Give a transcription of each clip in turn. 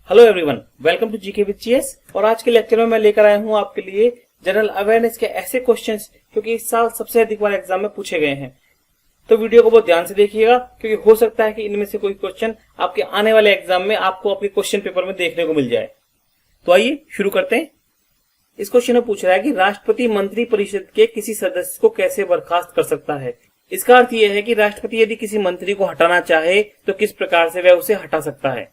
Hello everyone, welcome to GK with GS. और आज के लेक्चर में मैं लेकर आया हूं आपके लिए जनरल अवेयरनेस के ऐसे क्वेश्चंस क्योंकि इस साल सबसे अधिक बार एग्जाम में पूछे गए हैं। तो वीडियो को बहुत ध्यान से देखिएगा क्योंकि हो सकता है कि इनमें से कोई क्वेश्चन आपके आने वाले एग्जाम में आपको अपने क्वेश्चन पेपर में देखने को मिल जाए। तो आइए शुरू करते हैं। इस क्वेश्चन में पूछ रहा है कि राष्ट्रपति मंत्री परिषद के किसी सदस्य को कैसे बर्खास्त कर सकता है। इसका अर्थ यह है कि राष्ट्रपति यदि किसी मंत्री को हटाना चाहे तो किस प्रकार से वह उसे हटा सकता है।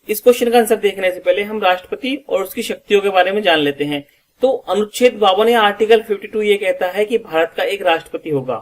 इस क्वेश्चन का आंसर देखने से पहले हम राष्ट्रपति और उसकी शक्तियों के बारे में जान लेते हैं। तो अनुच्छेद 52 या आर्टिकल 52 ये कहता है कि भारत का एक राष्ट्रपति होगा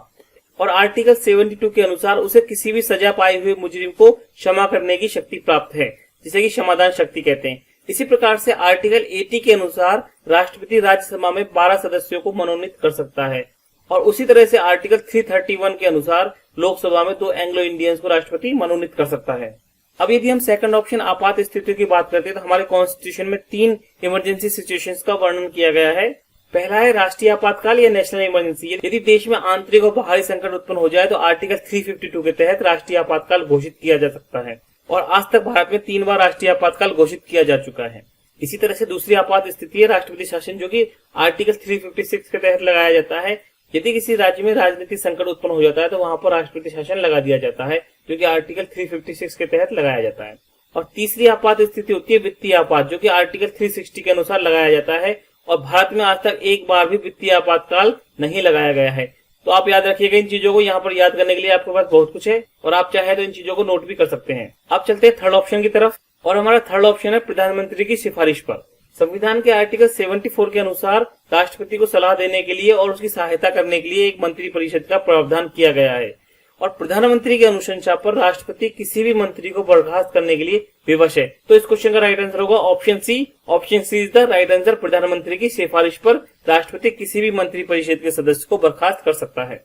और आर्टिकल 72 के अनुसार उसे किसी भी सजा पाए हुए मुजरिम को क्षमा करने की शक्ति प्राप्त है, जिसे कि क्षमादान शक्ति कहते हैं। इसी प्रकार से आर्टिकल 80 के अनुसार राष्ट्रपति राज्यसभा में 12 सदस्यों को मनोनीत कर सकता है और उसी तरह से आर्टिकल 331 के अनुसार लोकसभा में 2 एंग्लो इंडियंस को राष्ट्रपति मनोनीत कर सकता है। अब यदि हम सेकंड ऑप्शन आपात स्थितियों की बात करते हैं तो हमारे कॉन्स्टिट्यूशन में 3 इमरजेंसी सिचुएशंस का वर्णन किया गया है। पहला है राष्ट्रीय आपातकाल या नेशनल इमरजेंसी। यदि देश में आंतरिक और बाहरी संकट उत्पन्न हो जाए तो आर्टिकल 352 के तहत राष्ट्रीय आपातकाल घोषित किया जा सकता है और आज तक भारत में 3 बार राष्ट्रीय आपातकाल घोषित किया जा चुका है। इसी तरह से दूसरी आपात स्थिति है राष्ट्रपति शासन, जो कि आर्टिकल 356 के तहत लगाया जाता है। यदि किसी राज्य में राजनीतिक संकट उत्पन्न हो जाता है तो वहां पर राष्ट्रपति शासन लगा दिया जाता है, जो कि आर्टिकल 356 के तहत लगाया जाता है। और तीसरी आपात स्थिति होती है वित्तीय आपात, जो कि आर्टिकल 360 के अनुसार लगाया जाता है और भारत में आज तक एक बार भी वित्तीय आपातकाल नहीं लगाया गया है। तो आप याद रखिएगा इन चीजों को। यहाँ पर याद करने के लिए आपके पास बहुत कुछ है और आप चाहे तो इन चीजों को नोट भी कर सकते हैं। अब चलते हैं थर्ड ऑप्शन की तरफ और हमारा थर्ड ऑप्शन है प्रधानमंत्री की सिफारिश पर। संविधान के आर्टिकल 74 के अनुसार राष्ट्रपति को सलाह देने के लिए और उसकी सहायता करने के लिए एक मंत्री परिषद का प्रावधान किया गया है और प्रधानमंत्री की अनुशंसा पर राष्ट्रपति किसी भी मंत्री को बर्खास्त करने के लिए विवश है। तो इस क्वेश्चन का राइट आंसर होगा option C. Option C is the right answer. प्रधानमंत्री की सिफारिश पर राष्ट्रपति किसी भी मंत्री परिषद के सदस्य को बर्खास्त कर सकता है।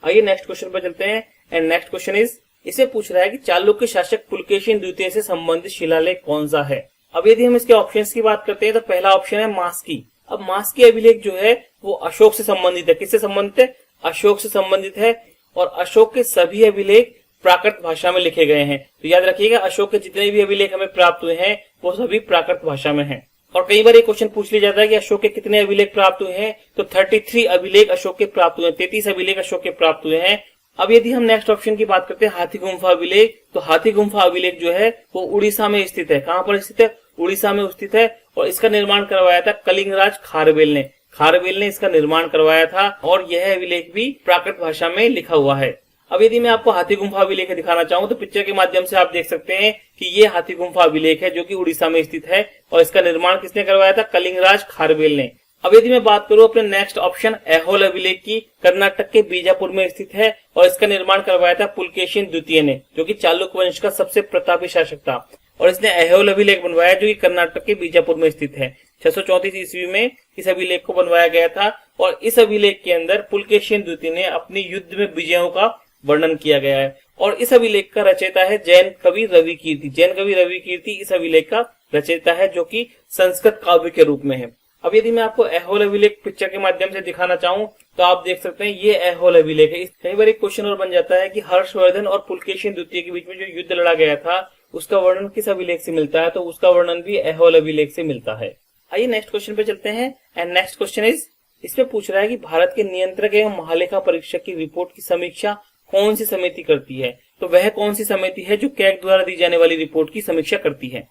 आइए नेक्स्ट क्वेश्चन पर चलते हैं एंड नेक्स्ट क्वेश्चन इज, इसे पूछ रहा है कि चालुक्य शासक पुलकेशिन द्वितीय से संबंधित शिलालेख कौन सा है। अब यदि हम इसके ऑप्शंस की बात करते हैं तो पहला ऑप्शन है मास्की। अब मास्की अभिलेख जो है वो अशोक से संबंधित है। किससे संबंधित है? अशोक से संबंधित है और अशोक के सभी अभिलेख प्राकृत भाषा में लिखे गए हैं। तो याद रखिएगा अशोक के जितने भी अभिलेख हमें प्राप्त हुए हैं वो सभी प्राकृत भाषा में हैं। और कई बार ये क्वेश्चन पूछ लिया जाता है कि अशोक के कितने अभिलेख प्राप्त हुए हैं, तो 33 अभिलेख अशोक के प्राप्त हुए हैं, 33 अभिलेख अशोक के प्राप्त हुए हैं। अब यदि हम नेक्स्ट ऑप्शन की बात करते हैं हाथी गुम्फा अभिलेख, तो हाथी गुम्फा अभिलेख जो है वो उड़ीसा में स्थित है। कहां पर स्थित है? उड़ीसा में स्थित है और इसका निर्माण करवाया था कलिंगराज खारवेल ने। खारवेल ने इसका निर्माण करवाया था और यह अभिलेख भी प्राकृत भाषा में लिखा हुआ है। अब यदि मैं आपको हाथी गुम्फा अभिलेख दिखाना चाहूँ तो पिक्चर के माध्यम से आप देख सकते हैं कि ये हाथी गुम्फा अभिलेख है जो कि उड़ीसा में स्थित है और इसका निर्माण किसने करवाया था? कलिंगराज खारवेल ने। अब यदि मैं बात करूं अपने नेक्स्ट ऑप्शन ऐहोल अभिलेख की, कर्नाटक के बीजापुर में स्थित है और इसका निर्माण करवाया था पुलकेशिन द्वितीय ने, जो कि चालुक्य वंश का सबसे प्रतापी शासक था और इसने ऐहोल अभिलेख बनवाया जो कि कर्नाटक के बीजापुर में स्थित है। 634 ईस्वी में इस अभिलेख को बनवाया गया था और इस अभिलेख के अंदर पुलकेशिन द्वितीय ने अपनी युद्ध में विजयों का वर्णन किया गया है और इस अभिलेख का रचयिता है जैन कवि रवि कीर्ति। जैन कवि रवि कीर्ति इस अभिलेख का रचयिता है जो कि संस्कृत काव्य के रूप में है। अब यदि मैं आपको ऐहोल अभिलेख पिक्चर के माध्यम से दिखाना चाहूँ तो आप देख सकते हैं ये ऐहोल अभिलेख है। कई बार एक क्वेश्चन और बन जाता है कि हर्षवर्धन और पुलकेशिन द्वितीय के बीच में जो युद्ध लड़ा गया था उसका वर्णन किस अभिलेख से मिलता है, तो उसका वर्णन भी ऐहोल अभिलेख से मिलता है। आइए नेक्स्ट क्वेश्चन पे चलते हैं एंड नेक्स्ट क्वेश्चन इज, इसमें पूछ रहा है कि भारत के नियंत्रक एवं महालेखा परीक्षक की रिपोर्ट की समीक्षा कौन सी समिति करती है। तो वह कौन सी समिति है जो कैग द्वारा दी जाने वाली रिपोर्ट की समीक्षा करती है।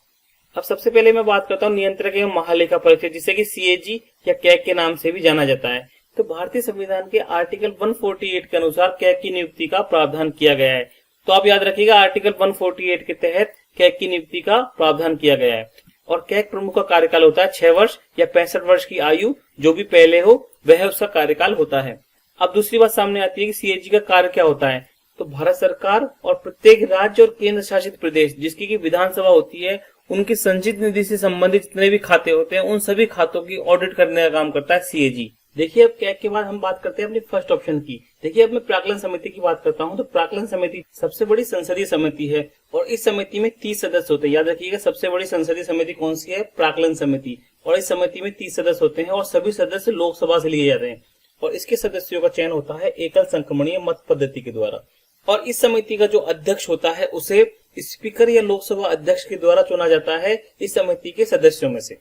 अब सबसे पहले मैं बात करता हूँ नियंत्रक एवं महालेखा परीक्षक, जिसे कि सीएजी या कैग के नाम से भी जाना जाता है। तो भारतीय संविधान के आर्टिकल 148 के अनुसार कैग की नियुक्ति का प्रावधान किया गया है। तो आप याद रखिएगा आर्टिकल 148 के तहत कैग की नियुक्ति का प्रावधान किया गया है और कैग प्रमुख का कार्यकाल होता है 6 वर्ष या 65 वर्ष की आयु जो भी पहले हो वह उसका कार्यकाल होता है। अब दूसरी बात सामने आती है कि सीएजी का कार्य क्या होता है। तो भारत सरकार और प्रत्येक राज्य और केंद्र शासित प्रदेश जिसकी की विधानसभा होती है उनकी संचित निधि से संबंधित जितने भी खाते होते हैं उन सभी खातों की ऑडिट करने का काम करता है सीएजी। देखिए अब कैग के बाद हम बात करते हैं अपनी फर्स्ट ऑप्शन की। देखिए अब मैं प्राक्कलन समिति की बात करता हूं तो प्राक्कलन समिति सबसे बड़ी संसदीय समिति है और इस समिति में 30 सदस्य होते हैं। याद रखिएगा सबसे बड़ी संसदीय समिति कौन सी है? प्राक्कलन समिति। और इस समिति में 30 सदस्य होते हैं और सभी सदस्य लोकसभा से लिए जाते हैं और इसके सदस्यों का चयन होता है एकल संक्रमणीय मत पद्धति के द्वारा। और इस समिति का जो अध्यक्ष होता है उसे स्पीकर या लोकसभा अध्यक्ष के द्वारा चुना जाता है इस समिति के सदस्यों में से।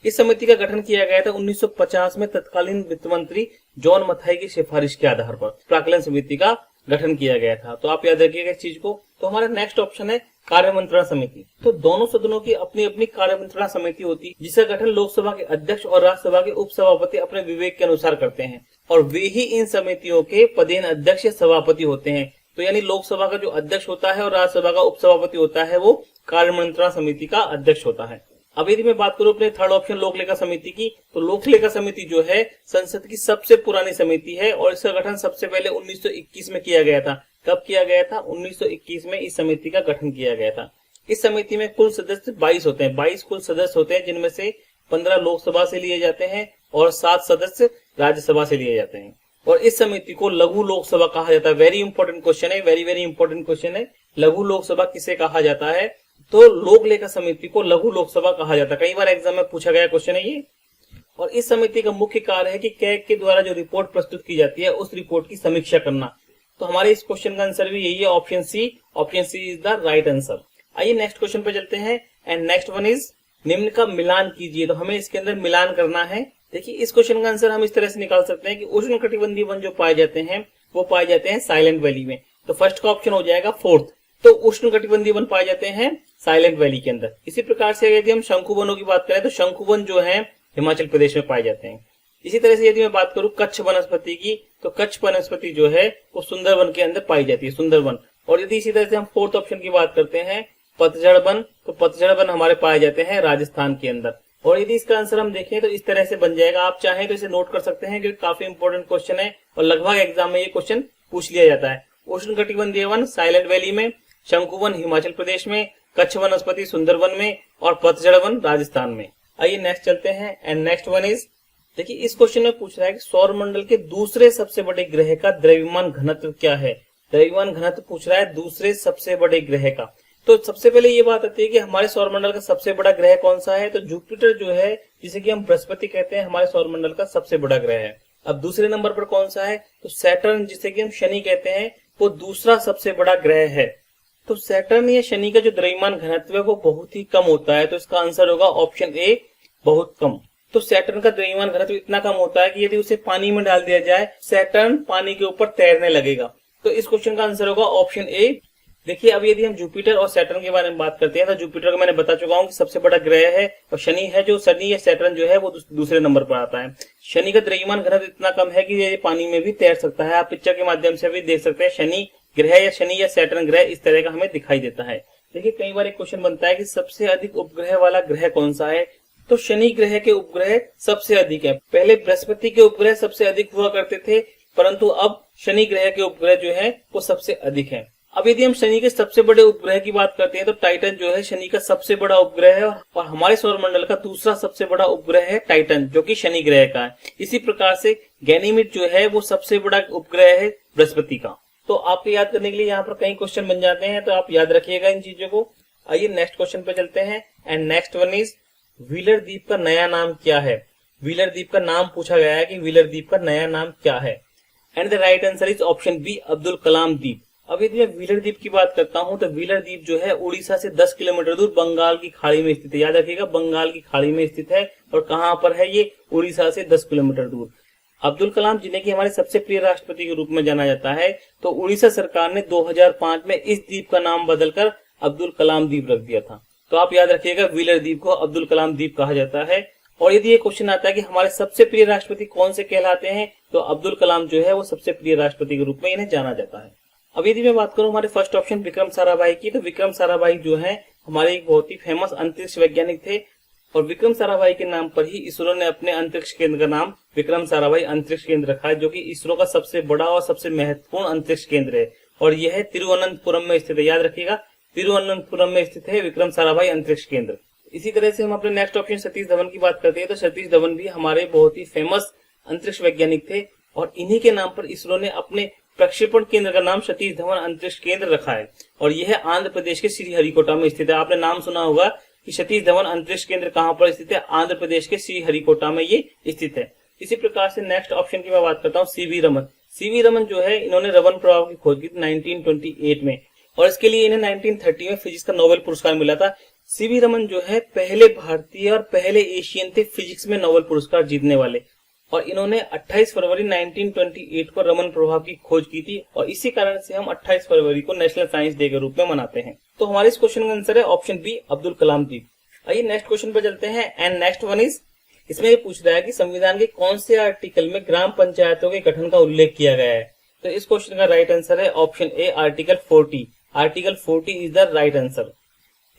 इस समिति का गठन किया गया था 1950 में तत्कालीन वित्त मंत्री जॉन मथाई की सिफारिश के आधार पर प्राक्कलन समिति का गठन किया गया था। तो आप याद रखिएगा इस चीज को। तो हमारा नेक्स्ट ऑप्शन है कार्य मंत्रणा समिति। तो दोनों सदनों की अपनी अपनी कार्य मंत्रणा समिति होती है, जिसका गठन लोकसभा के अध्यक्ष और राज्यसभा के उपसभापति अपने विवेक के अनुसार करते हैं और वे ही इन समितियों के पदेन अध्यक्ष या सभापति होते हैं। तो यानी लोकसभा का जो अध्यक्ष होता है और राज्यसभा का उपसभापति होता है वो कार्य मंत्रणा समिति का अध्यक्ष होता है। अब यदि मैं बात करूं अपने थर्ड ऑप्शन लोक लेखा समिति की, तो लोक लेखा समिति जो है संसद की सबसे पुरानी समिति है और इसका गठन सबसे पहले 1921 में किया गया था। कब किया गया था? 1921 में इस समिति का गठन किया गया था। इस समिति में कुल सदस्य 22 होते हैं, 22 कुल सदस्य होते हैं, जिनमें से 15 लोकसभा से लिए जाते हैं और 7 सदस्य राज्यसभा से लिए जाते हैं। और इस समिति को लघु लोकसभा कहा जाता है। वेरी इंपॉर्टेंट क्वेश्चन है, वेरी इंपॉर्टेंट क्वेश्चन है। लघु लोकसभा किसे कहा जाता है? तो लोक लेखा समिति को लघु लोकसभा कहा जाता है। कई बार एग्जाम में पूछा गया क्वेश्चन है ये। और इस समिति का मुख्य कार्य है कि कैग के द्वारा जो रिपोर्ट प्रस्तुत की जाती है उस रिपोर्ट की समीक्षा करना। तो हमारे इस क्वेश्चन का आंसर भी यही है, option C. Option C is the right answer. आइए नेक्स्ट क्वेश्चन पे चलते हैं। एंड नेक्स्ट वन इज निम्न का मिलान कीजिए। तो हमें इसके अंदर मिलान करना है। देखिए इस क्वेश्चन का आंसर हम इस तरह से निकाल सकते हैं कि उष्णकटिबंधीय वन जो पाए जाते हैं वो पाए जाते हैं साइलेंट वैली में। तो फर्स्ट का ऑप्शन हो जाएगा फोर्थ। तो उष्णकटिबंधीय वन पाए जाते हैं साइलेंट वैली के अंदर। इसी प्रकार से यदि हम शंकु वनों की बात करें तो शंकु वन जो है हिमाचल प्रदेश में पाए जाते हैं। इसी तरह से यदि मैं बात करूं कच्छ वनस्पति की, तो कच्छ वनस्पति जो है वो सुंदरवन के अंदर पाई जाती है, सुंदरवन। और यदि इसी तरह से हम फोर्थ ऑप्शन की बात करते हैं पतझड़ वन, तो पतझड़ वन हमारे पाए जाते हैं राजस्थान के अंदर। और यदि इसका आंसर हम देखें तो इस तरह से बन जाएगा। आप चाहें तो इसे नोट कर सकते हैं क्योंकि काफी इंपॉर्टेंट क्वेश्चन है और लगभग एग्जाम में ये क्वेश्चन पूछ लिया जाता है। उष्णकटिबंधीय वन साइलेंट वैली में, शंकुवन हिमाचल प्रदेश में, कच्छ वनस्पति सुंदरवन में और पतझड़ वन राजस्थान में। आइए नेक्स्ट चलते हैं। एंड नेक्स्ट वन इज, देखिए इस क्वेश्चन में पूछ रहा है कि सौर मंडल के दूसरे सबसे बड़े ग्रह का द्रव्यमान घनत्व क्या है। द्रव्यमान घनत्व पूछ रहा है दूसरे सबसे बड़े ग्रह का। तो सबसे पहले ये बात आती है कि हमारे सौर मंडल का सबसे बड़ा ग्रह कौन सा है। तो जुपिटर जो है, जिसे कि हम बृहस्पति कहते हैं, हमारे सौर मंडल का सबसे बड़ा ग्रह है। अब दूसरे नंबर पर कौन सा है? तो सैटर्न, जिसे कि हम शनि कहते हैं, वो दूसरा सबसे बड़ा ग्रह है। तो सैटर्न या शनि का जो द्रव्यमान घनत्व है वो बहुत ही कम होता है। तो इसका आंसर होगा ऑप्शन ए, बहुत कम। तो सैटर्न का द्रव्यमान घनत्व इतना कम होता है कि यदि उसे पानी में डाल दिया जाए, सैटर्न पानी के ऊपर तैरने लगेगा। तो इस क्वेश्चन का आंसर होगा ऑप्शन ए। देखिए अब यदि हम जुपिटर और सैटर्न के बारे में बात करते हैं तो जुपिटर को मैंने बता चुका हूं कि सबसे बड़ा ग्रह है और शनि है, जो शनि या सैटर्न जो है वो दूसरे नंबर पर आता है। शनि का द्रव्यमान घनत्व इतना कम है कि ये पानी में भी तैर सकता है। आप पिक्चर के माध्यम से भी देख सकते हैं शनि ग्रह या सैटर्न ग्रह इस तरह का हमें दिखाई देता है। देखिए कई बार एक क्वेश्चन बनता है कि सबसे अधिक उपग्रह वाला ग्रह कौन सा है। तो शनि ग्रह के उपग्रह सबसे अधिक है। पहले बृहस्पति के उपग्रह सबसे अधिक हुआ करते थे, परंतु अब शनि ग्रह के उपग्रह जो है वो सबसे अधिक है। अब यदि हम शनि के सबसे बड़े उपग्रह की बात करते हैं तो टाइटन जो है शनि का सबसे बड़ा उपग्रह है और हमारे सौरमंडल का दूसरा सबसे बड़ा उपग्रह है टाइटन, जो कि शनि ग्रह का है। इसी प्रकार से गैनीमेड जो है वो सबसे बड़ा उपग्रह है बृहस्पति का। तो आपको याद करने के लिए यहाँ पर कई क्वेश्चन बन जाते हैं, तो आप याद रखिएगा इन चीजों को। आइए नेक्स्ट क्वेश्चन पे चलते हैं। And next one is, wheeler द्वीप का नया नाम क्या है। व्हीलर द्वीप का नाम पूछा गया है कि व्हीलर द्वीप का नया नाम क्या है। And the right answer is option B, Abdul Kalam द्वीप। अब यदि मैं व्हीलर द्वीप की बात करता हूं तो व्हीलर द्वीप जो है उड़ीसा से 10 किलोमीटर दूर बंगाल की खाड़ी में स्थित है। याद रखिएगा बंगाल की खाड़ी में स्थित है। और कहां पर है ये? उड़ीसा से 10 किलोमीटर दूर। अब्दुल कलाम जिन्हें कि हमारे सबसे प्रिय राष्ट्रपति के रूप में जाना जाता है, तो उड़ीसा सरकार ने 2005 में इस द्वीप का नाम बदलकर अब्दुल कलाम द्वीप रख दिया था। तो आप याद रखिएगा व्हीलर द्वीप को अब्दुल कलाम द्वीप कहा जाता है। और यदि ये क्वेश्चन आता है कि हमारे सबसे प्रिय राष्ट्रपति कौन से कहलाते हैं, तो अब्दुल कलाम जो है वो सबसे प्रिय राष्ट्रपति के रूप में इन्हें जाना जाता है। अब यदि मैं बात करूं हमारे फर्स्ट ऑप्शन विक्रम साराभाई की, तो विक्रम साराभाई जो है हमारे एक बहुत ही फेमस अंतरिक्ष वैज्ञानिक थे और विक्रम साराभाई के नाम पर ही इसरो ने अपने अंतरिक्ष केंद्र का नाम विक्रम साराभाई अंतरिक्ष केंद्र रखा है, जो कि इसरो का सबसे बड़ा और सबसे महत्वपूर्ण अंतरिक्ष केंद्र है। और यह है तिरुवनंतपुरम में स्थित है। याद रखिएगा तिरुवनंतपुरम में स्थित है विक्रम साराभाई अंतरिक्ष केंद्र। इसी तरह से हम अपने नेक्स्ट ऑप्शन सतीश धवन की बात करते हैं, तो सतीश धवन भी हमारे बहुत ही फेमस अंतरिक्ष वैज्ञानिक थे और इन्हीं के नाम पर इसरो ने अपने प्रक्षेपण केंद्र का नाम सतीश धवन अंतरिक्ष केंद्र रखा है। और यह आंध्र प्रदेश के श्रीहरिकोटा में स्थित है। आपने नाम सुना होगा कि सतीश धवन अंतरिक्ष केंद्र कहां पर स्थित है? आंध्र प्रदेश के श्रीहरिकोटा में ये स्थित है। इसी प्रकार से नेक्स्ट ऑप्शन की मैं बात करता हूँ सीवी रमन। सीवी रमन जो है इन्होंने रमन प्रभाव की खोज की थी 1928 में। और इसके लिए इन्हें 1930 में फिजिक्स का नोबेल पुरस्कार मिला था। सीवी रमन जो है पहले भारतीय और पहले एशियन थे फिजिक्स में नोबेल पुरस्कार जीतने वाले, और इन्होंने 28 फरवरी 1928 को रमन प्रभाव की खोज की थी, और इसी कारण से हम 28 फरवरी को नेशनल साइंस डे के रूप में मनाते हैं। तो हमारे इस क्वेश्चन का आंसर है ऑप्शन बी, अब्दुल कलाम जी। आइए नेक्स्ट क्वेश्चन पर चलते हैं। एंड नेक्स्ट वन इज, इसमें ये पूछ रहा है कि संविधान के कौन से आर्टिकल में ग्राम पंचायतों के गठन का उल्लेख किया गया है। तो इस क्वेश्चन का राइट आंसर है option A, article 40। Article 40 is the right answer.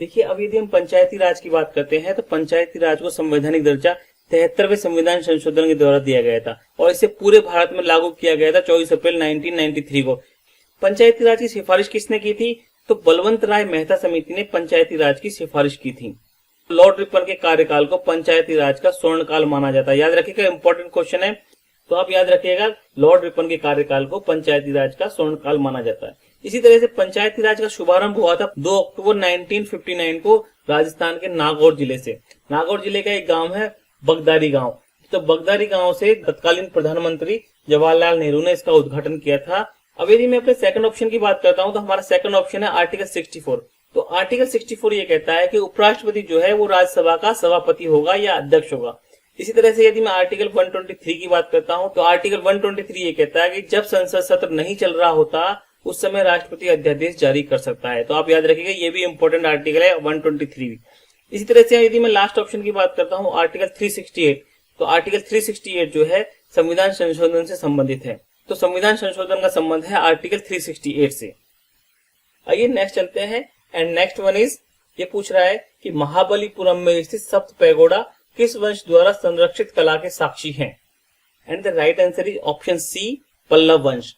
देखिए, अब यदि हम पंचायती राज की बात करते हैं तो पंचायती राज को संवैधानिक दर्जा 73वें संविधान संशोधन के द्वारा दिया गया था, और इसे पूरे भारत में लागू किया गया था 24 अप्रैल 1993 को। पंचायती राज की सिफारिश किसने की थी? तो बलवंत राय मेहता समिति ने पंचायती राज की सिफारिश की थी। लॉर्ड रिपन के कार्यकाल को पंचायती राज का स्वर्ण काल माना जाता है। याद रखिएगा, इंपॉर्टेंट क्वेश्चन है, तो आप याद रखिएगा लॉर्ड रिपन के कार्यकाल को पंचायती राज का स्वर्ण काल माना जाता है। इसी तरह से पंचायती राज का शुभारंभ हुआ था 2 अक्टूबर 1959 को राजस्थान के नागौर जिले से। नागौर जिले का एक गांव है बगदारी गांव। तो बगदारी गांव से तत्कालीन प्रधानमंत्री जवाहरलाल नेहरू ने इसका उद्घाटन किया था। अब यदि मैं अपने सेकंड ऑप्शन की बात करता हूं तो हमारा सेकंड ऑप्शन है आर्टिकल 64। तो आर्टिकल 64 ये कहता है कि उपराष्ट्रपति जो है वो राज्यसभा का सभापति होगा या अध्यक्ष होगा। इसी तरह से यदि मैं आर्टिकल 123 की बात करता हूं तो आर्टिकल 123 ये कहता है कि जब संसद सत्र नहीं चल रहा होता उस समय राष्ट्रपति अध्यादेश जारी कर सकता है। तो आप याद रखिएगा, ये भी इंपॉर्टेंट आर्टिकल है 123। इसी तरह से यदि मैं लास्ट ऑप्शन की बात करता हूं आर्टिकल 368, तो आर्टिकल 368 जो है संविधान संशोधन से संबंधित है। तो संविधान संशोधन का संबंध है आर्टिकल 368 से। आइए नेक्स्ट चलते हैं। एंड नेक्स्ट वन इज, ये पूछ रहा है कि महाबलीपुरम में स्थित सप्त पैगोडा किस वंश द्वारा संरक्षित कला के साक्षी हैं? And the right answer is option C, Pallava वंश।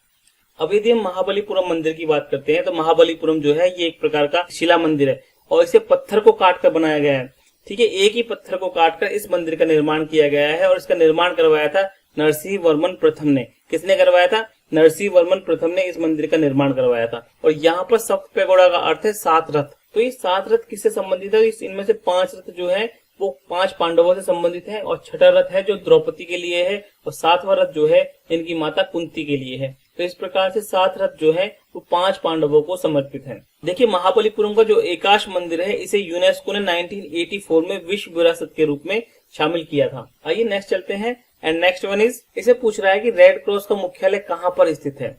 अब यदि हम महाबलीपुरम मंदिर की बात करते हैं तो महाबलीपुरम जो है ये एक प्रकार का शिला मंदिर है, और इसे पत्थर को काटकर बनाया गया है। ठीक है, एक ही पत्थर को काटकर इस मंदिर का निर्माण किया गया है, और इसका निर्माण करवाया था नरसिंह वर्मन प्रथम ने। किसने करवाया था? नरसिंह वर्मन प्रथम ने इस मंदिर का निर्माण करवाया था। और यहाँ पर सप्त पैगोडा का अर्थ है 7 रथ। तो ये 7 रथ किससे संबंधित है? इनमें से 5 रथ जो है वो 5 पांडवों से संबंधित है, और छठा रथ है जो द्रौपदी के लिए है, और 7वां रथ जो है इनकी माता कुंती के लिए है। तो इस प्रकार से 7 रथ जो है वो 5 पांडवों को समर्पित है। देखिए, महाबलीपुरम का जो एकाश मंदिर है इसे यूनेस्को ने 1984 में विश्व विरासत के रूप में शामिल किया था। आइए नेक्स्ट चलते हैं। एंड नेक्स्ट वन इज, इसे पूछ रहा है कि रेड क्रॉस का मुख्यालय कहां पर स्थित है?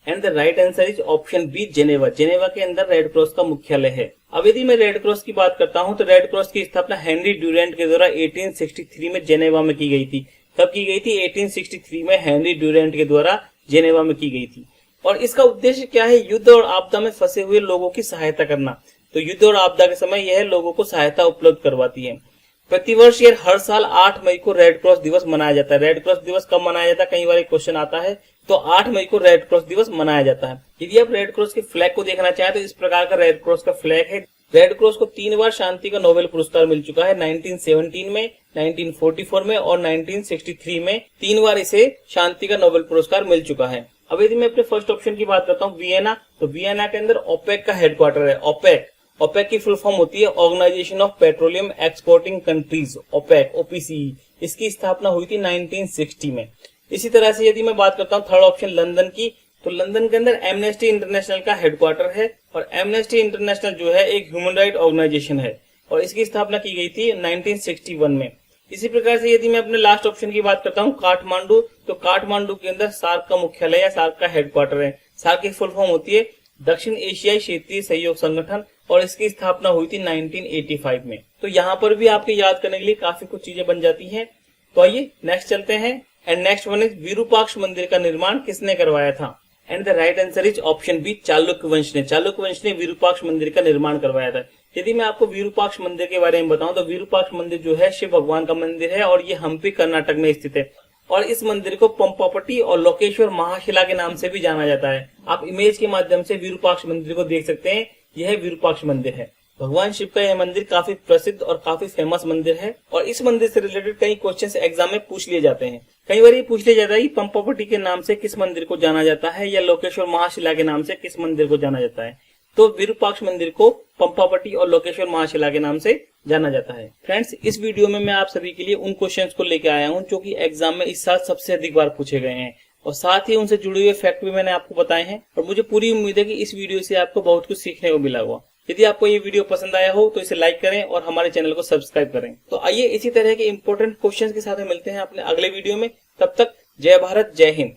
And the right answer is option B, Geneva. Geneva के अंदर रेड क्रॉस का मुख्यालय है। अब यदि मैं रेड क्रॉस की बात करता हूं तो रेड क्रॉस की स्थापना हेनरी ड्यूरेंट के द्वारा 1863 में जेनेवा में की गई थी। कब की गई थी? 1863 में हेनरी ड्यूरेंट के द्वारा जेनेवा में की गई थी। और इसका उद्देश्य क्या है? युद्ध और आपदा में फंसे हुए लोगों की सहायता करना। तो युद्ध और आपदा के समय यह लोगों को सहायता उपलब्ध करवाती है। प्रतिवर्ष ये हर साल 8 मई को रेड क्रॉस दिवस मनाया जाता है। रेड क्रॉस दिवस कब मनाया जाता है? कई बार क्वेश्चन आता है, तो 8 मई को रेड क्रॉस दिवस मनाया जाता है। यदि आप रेड क्रॉस के फ्लैग को देखना चाहें तो इस प्रकार का रेड क्रॉस का फ्लैग है। रेड क्रॉस को 3 बार शांति का नोबेल पुरस्कार मिल चुका है, 1917 में, 1944 में और 1963 में। 3 बार इसे शांति का नोबेल पुरस्कार मिल चुका है। अब यदि मैं अपने फर्स्ट ऑप्शन की बात करता हूँ वियना, तो वियना के अंदर ओपेक का हेडक्वार्टर है। ओपेक की फुल फॉर्म होती है organisation of petroleum exporting countries, OPEC, OPCE. इसकी स्थापना हुई थी 1960 में। इसी तरह से यदि मैं बात करता हूँ थर्ड ऑप्शन लंदन की, तो लंदन के अंदर एमनेस्टी इंटरनेशनल का हेडक्वार्टर है, और एमनेस्टी इंटरनेशनल जो है एक ह्यूमन राइट ऑर्गेनाइजेशन है, और इसकी स्थापना की गई थी 1961 में। इसी प्रकार से यदि मैं अपने लास्ट ऑप्शन की बात करता हूँ काठमांडू, तो काठमांडू के अंदर सार्क का मुख्यालय या सार्क का हेडक्वार्टर है। सार्क की फुल फॉर्म होती है दक्षिण एशियाई क्षेत्रीय सहयोग संगठन, और इसकी स्थापना हुई थी 1985 में। तो यहाँ पर भी आपके याद करने के लिए काफी कुछ चीजें बन जाती हैं। तो आइए नेक्स्ट चलते हैं। And next one is, Virupaksha मंदिर का निर्माण किसने करवाया था? And the right answer is option B, Chalukya वंश ने। चालुक्य वंश ने विरूपाक्ष मंदिर का निर्माण करवाया था। यदि मैं आपको विरूपाक्ष मंदिर के बारे में बताऊं तो विरूपाक्ष मंदिर जो है शिव भगवान का मंदिर है, और ये हम्पी कर्नाटक में स्थित है। और इस मंदिर को पंपापट्टी और लोकेश्वर महाशिला के नाम से भी जाना जाता है। आप इमेज के माध्यम से विरूपाक्ष मंदिर को देख सकते हैं, यह विरूपाक्ष मंदिर है। भगवान शिव का यह मंदिर काफी प्रसिद्ध और काफी फेमस मंदिर है, और इस मंदिर से रिलेटेड कई क्वेश्चंस एग्जाम में पूछ लिए जाते हैं। कई बार ये पूछ लिया जाता है कि पंपापट्टी के नाम से किस मंदिर को जाना जाता है, या लोकेश्वर महाशिला के नाम से किस मंदिर को जाना जाता है। तो विरूपाक्ष मंदिर को पंपापट्टी और लोकेश्वर महाशिला के नाम से जाना जाता है। फ्रेंड्स, इस वीडियो में मैं आप सभी के लिए उन क्वेश्चंस को लेकर आया हूं जो कि एग्जाम में इस साल सबसे अधिक बार पूछे गए हैं। और साथ ही उनसे जुड़े हुए फैक्ट भी मैंने आपको बताए हैं और मुझे पूरी उम्मीद है कि इस वीडियो से आपको बहुत कुछ सीखने को मिला होगा। यदि आपको ये वीडियो पसंद आया हो तो इसे लाइक करें और हमारे चैनल को सब्सक्राइब करें। तो आइए इसी तरह के इंपॉर्टेंट क्वेश्चंस के साथ मिलते हैं अपने अगले वीडियो में। तब तक जय भारत, जय हिंद।